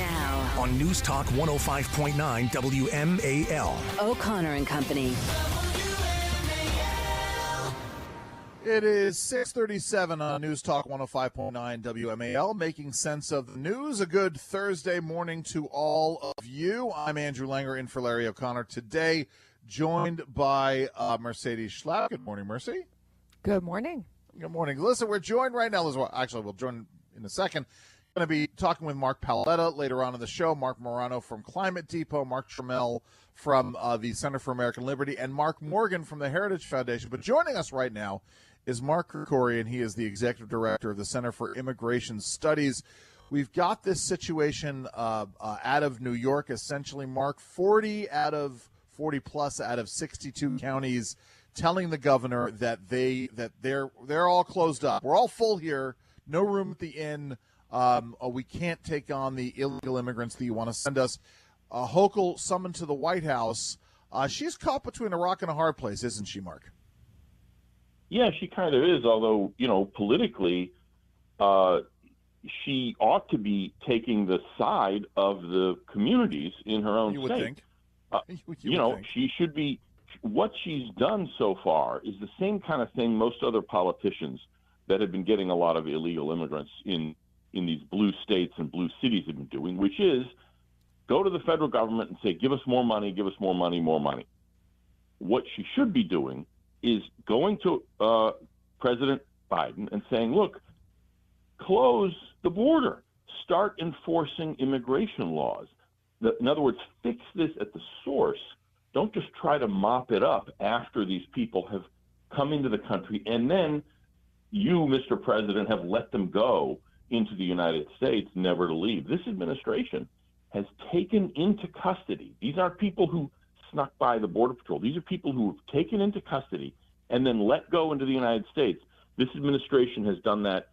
Now on News Talk 105.9 WMAL. O'Connor and Company. It is 6:37 on News Talk 105.9 WMAL, making sense of the news. A good Thursday morning to all of you. I'm Andrew Langer in for Larry O'Connor today, joined by Mercedes Schlapp. Good morning, Mercy. Good morning. Good morning. Listen, we're joined right now. Actually, we'll join in a second. Going to be talking with Mark Paletta later on in the show. Mark Morano from Climate Depot, Mark Trammell from the Center for American Liberty, and Mark Morgan from the Heritage Foundation. But joining us right now is Mark Krikorian. He is the executive director of the Center for Immigration Studies. We've got this situation out of New York, essentially, Mark, 40 plus out of 62 counties telling the governor that they're all closed up. We're all full here. No room at the inn. We can't take on the illegal immigrants that you want to send us. Hochul summoned to the White House. She's caught between a rock and a hard place, isn't she, Mark? Yeah, she kind of is, although, politically, she ought to be taking the side of the communities in her own state. You would think. She should be. What she's done so far is the same kind of thing most other politicians that have been getting a lot of illegal immigrants in these blue states and blue cities have been doing, which is go to the federal government and say, give us more money, more money. What she should be doing is going to President Biden and saying, look, close the border, start enforcing immigration laws. In other words, fix this at the source. Don't just try to mop it up after these people have come into the country and then you, Mr. President, have let them go into the United States, never to leave. This administration has taken into custody. These aren't people who snuck by the Border Patrol. These are people who have taken into custody and then let go into the United States. This administration has done that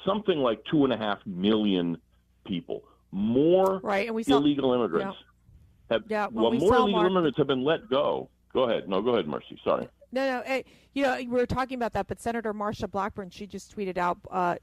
something like 2.5 million people. More illegal immigrants immigrants have been let go. Go ahead. No, go ahead, Mercy. Sorry. No. We were talking about that, but Senator Marsha Blackburn, she just tweeted out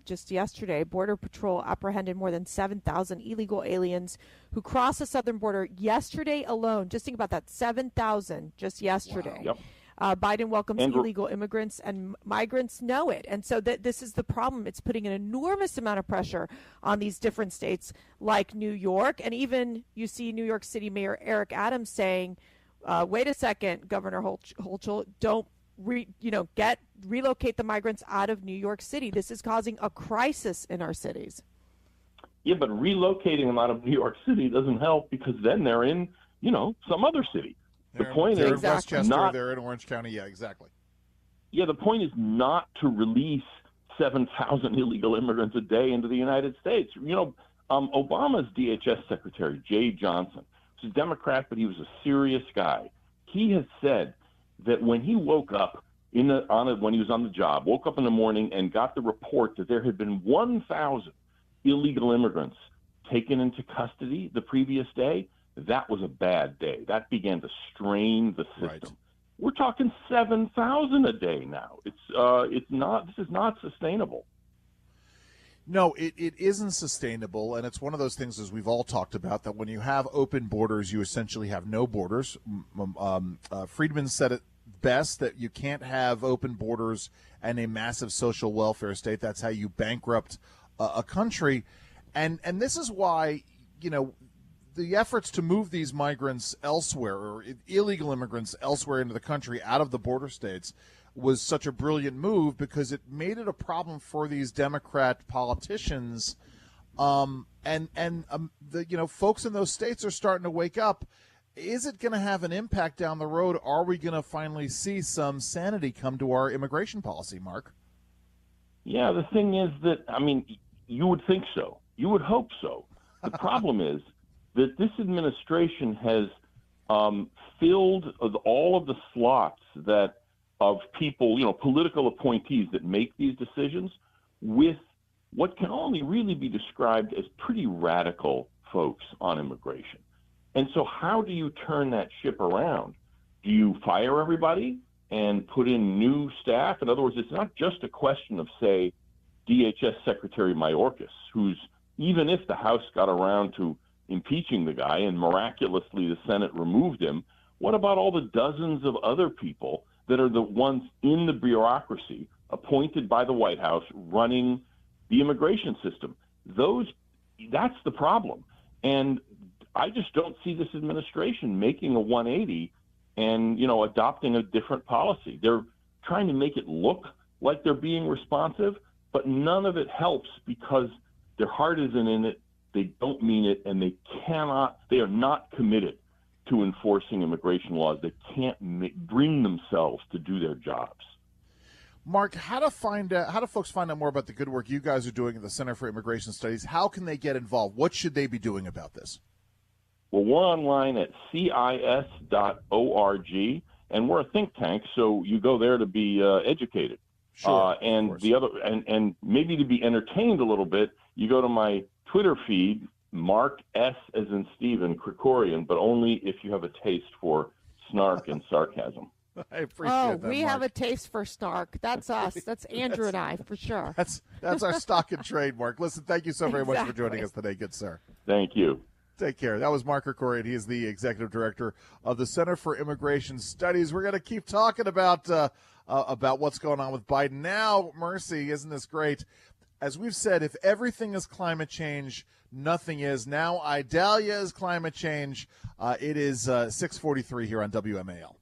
just yesterday, Border Patrol apprehended more than 7,000 illegal aliens who crossed the southern border yesterday alone. Just think about that, 7,000 just yesterday. Wow. Yep. Biden welcomes illegal immigrants, and migrants know it. And so this is the problem. It's putting an enormous amount of pressure on these different states like New York. And even you see New York City Mayor Eric Adams saying, wait a second, Governor Hochul, don't relocate the migrants out of New York City. This is causing a crisis in our cities. Yeah, but relocating them out of New York City doesn't help because then they're in, some other city. The point is in Westchester, they're in Orange County. Yeah, exactly. Yeah, the point is not to release 7,000 illegal immigrants a day into the United States. Obama's DHS Secretary, Jay Johnson, was a Democrat, but he was a serious guy. He has said that when he woke up when he was on the job, woke up in the morning and got the report that there had been 1,000 illegal immigrants taken into custody the previous day, that was a bad day. That began to strain the system. Right. We're talking 7,000 a day now. This is not sustainable. No, it isn't sustainable, and it's one of those things, as we've all talked about, that when you have open borders, you essentially have no borders. Friedman said it best, that you can't have open borders and a massive social welfare state. That's how you bankrupt a country. And this is why, the efforts to move these migrants elsewhere, or illegal immigrants elsewhere into the country out of the border states, was such a brilliant move because it made it a problem for these Democrat politicians. The folks in those states are starting to wake up. Is it going to have an impact down the road? Are we going to finally see some sanity come to our immigration policy, Mark? Yeah, the thing is that, you would think so. You would hope so. The problem is that this administration has filled all of the slots of people, political appointees that make these decisions with what can only really be described as pretty radical folks on immigration. And so how do you turn that ship around? Do you fire everybody and put in new staff? In other words, it's not just a question of, say, DHS Secretary Mayorkas, who's, even if the House got around to impeaching the guy, and miraculously the Senate removed him. What about all the dozens of other people that are the ones in the bureaucracy appointed by the White House running the immigration system? That's the problem. And I just don't see this administration making a 180 and, adopting a different policy. They're trying to make it look like they're being responsive, but none of it helps because their heart isn't in it. They don't mean it, and they are not committed to enforcing immigration laws. They can't bring themselves to do their jobs. Mark, how do folks find out more about the good work you guys are doing at the Center for Immigration Studies? How can they get involved? What should they be doing about this? Well, we're online at cis.org, and we're a think tank, so you go there to be educated. Sure. And the other, and maybe to be entertained a little bit, you go to my Twitter feed, Mark S. as in Stephen, Krikorian, but only if you have a taste for snark and sarcasm. I appreciate that. We Mark. have a taste for snark. That's us. That's Andrew and I, for sure. That's our stock and trade, Mark. Listen, thank you so very much for joining us today, good sir. Thank you. Take care. That was Mark Krikorian. He is the executive director of the Center for Immigration Studies. We're going to keep talking about what's going on with Biden. Now, Mercy, isn't this great? As we've said, if everything is climate change, nothing is. Now, Idalia is climate change. It is 6:43 here on WMAL.